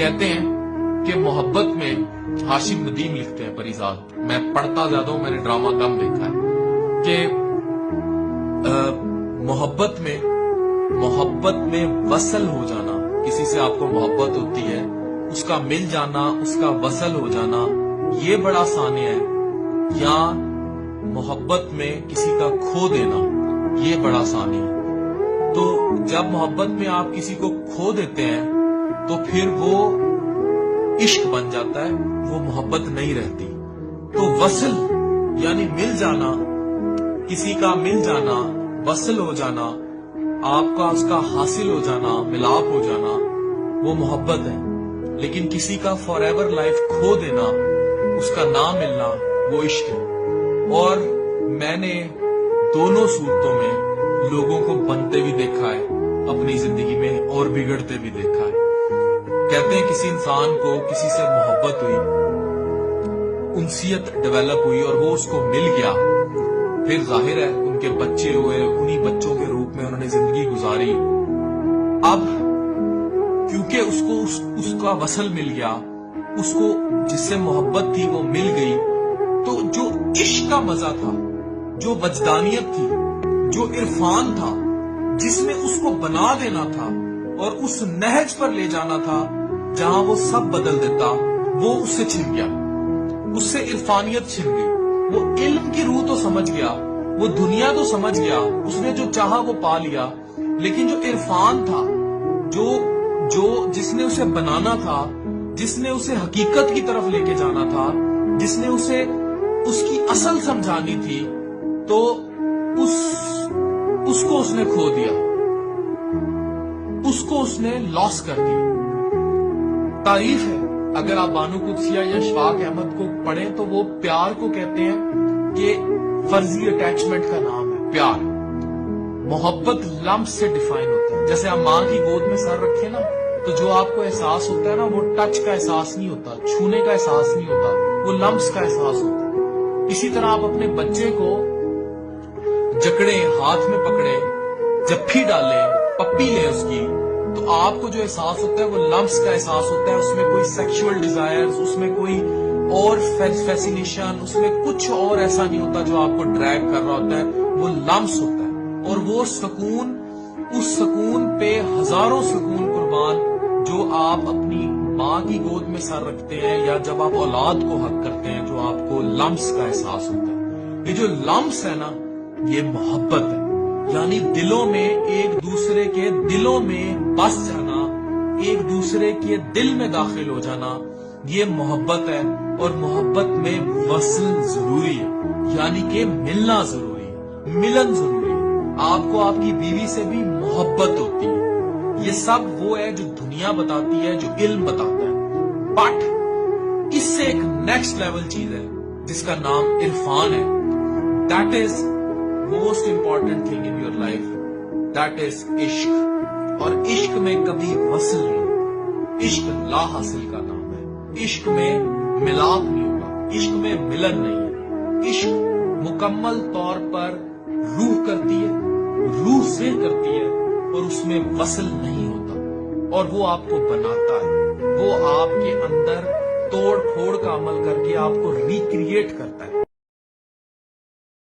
کہتے ہیں کہ محبت میں ہاشم ندیم لکھتے ہیں پریزاد، میں پڑھتا زیادہ ہوں، میں نے ڈرامہ کم دیکھا ہے، کہ محبت میں وصل ہو جانا، کسی سے آپ کو محبت ہوتی ہے، اس کا مل جانا، اس کا وصل ہو جانا، یہ بڑا ثانیہ ہے، یا محبت میں کسی کا کھو دینا، یہ بڑا ثانیہ ہے۔ تو جب محبت میں آپ کسی کو کھو دیتے ہیں تو پھر وہ عشق بن جاتا ہے، وہ محبت نہیں رہتی۔ تو وصل یعنی مل جانا، کسی کا مل جانا، وصل ہو جانا، آپ کا اس کا حاصل ہو جانا، ملاپ ہو جانا، وہ محبت ہے۔ لیکن کسی کا فار ایور لائف کھو دینا، اس کا نہ ملنا، وہ عشق ہے۔ اور میں نے دونوں صورتوں میں لوگوں کو بنتے بھی دیکھا ہے اپنی زندگی میں، اور بگڑتے بھی دیکھا ہے۔ کہتے ہیں کسی انسان کو کسی سے محبت ہوئی، انسیت ڈیولپ ہوئی اور وہ اس کو مل گیا، پھر ظاہر ہے ان کے بچے ہوئے، انہی بچوں کے روپ میں انہوں نے زندگی گزاری۔ اب کیونکہ اس کا وصل مل گیا، اس کو جس سے محبت تھی وہ مل گئی، تو جو عشق کا مزہ تھا، جو وجدانیت تھی، جو عرفان تھا، جس میں اس کو بنا دینا تھا اور اس نہج پر لے جانا تھا جہاں وہ سب بدل دیتا، وہ اس سے چھن گیا، اس سے عرفانیت چھن گئی۔ وہ علم کی روح تو سمجھ گیا، وہ دنیا تو سمجھ گیا، اس نے جو چاہا وہ پا لیا، لیکن جو عرفان تھا، جو جس نے اسے بنانا تھا، جس نے اسے حقیقت کی طرف لے کے جانا تھا، جس نے اسے اس کی اصل سمجھانی تھی، تو اس کو اس نے کھو دیا، اس کو اس نے لاس کر دیا۔ تعریف ہے، اگر آپ بانو قدسیہ یا اشفاق احمد کو پڑھیں تو وہ پیار کو کہتے ہیں کہ فرضی اٹیچمنٹ کا نام ہے پیار۔ محبت لمس سے ڈیفائن ہوتا ہے۔ جیسے آپ ماں کی گود میں سر رکھیں نا، تو جو آپ کو احساس ہوتا ہے نا، وہ ٹچ کا احساس نہیں ہوتا، چھونے کا احساس نہیں ہوتا، وہ لمس کا احساس ہوتا ہے۔ اسی طرح آپ اپنے بچے کو جکڑیں، ہاتھ میں پکڑیں، جپھی ڈالیں، پپی لیں اس کی، تو آپ کو جو احساس ہوتا ہے وہ لمس کا احساس ہوتا ہے۔ اس میں کوئی سیکشول ڈیزائرز، اس میں کوئی اور فیسینیشن، اس میں کچھ اور ایسا نہیں ہوتا جو آپ کو ڈریگ کر رہا ہوتا ہے، وہ لمس ہوتا ہے۔ اور وہ سکون، اس سکون پہ ہزاروں سکون قربان جو آپ اپنی ماں کی گود میں سر رکھتے ہیں، یا جب آپ اولاد کو حق کرتے ہیں، جو آپ کو لمس کا احساس ہوتا ہے۔ یہ جو لمس ہے نا، یہ محبت ہے، یعنی دلوں میں ایک دوسرے کے دلوں میں بس جانا، ایک دوسرے کے دل میں داخل ہو جانا، یہ محبت ہے۔ اور محبت میں وصل ضروری ہے، یعنی کہ ملنا ضروری ہے، ملن ضروری ہے۔ آپ کو آپ کی بیوی سے بھی محبت ہوتی ہے۔ یہ سب وہ ہے جو دنیا بتاتی ہے، جو علم بتاتا ہے، بٹ اس سے ایک نیکسٹ لیول چیز ہے جس کا نام عرفان ہے۔ That is most important thing in your life, that is عشق۔ اور عشق میں کبھی وصل نہیں، عشق لا حاصل کا نام ہے، عشق میں ملاپ نہیں ہوگا، عشق میں ملن نہیں ہے۔ عشق مکمل طور پر روح کرتی ہے، روح سے کرتی ہے، اور اس میں وصل نہیں ہوتا، اور وہ آپ کو بناتا ہے، وہ آپ کے اندر توڑ پھوڑ کا عمل کر کے آپ کو ریکریٹ کرتا ہے۔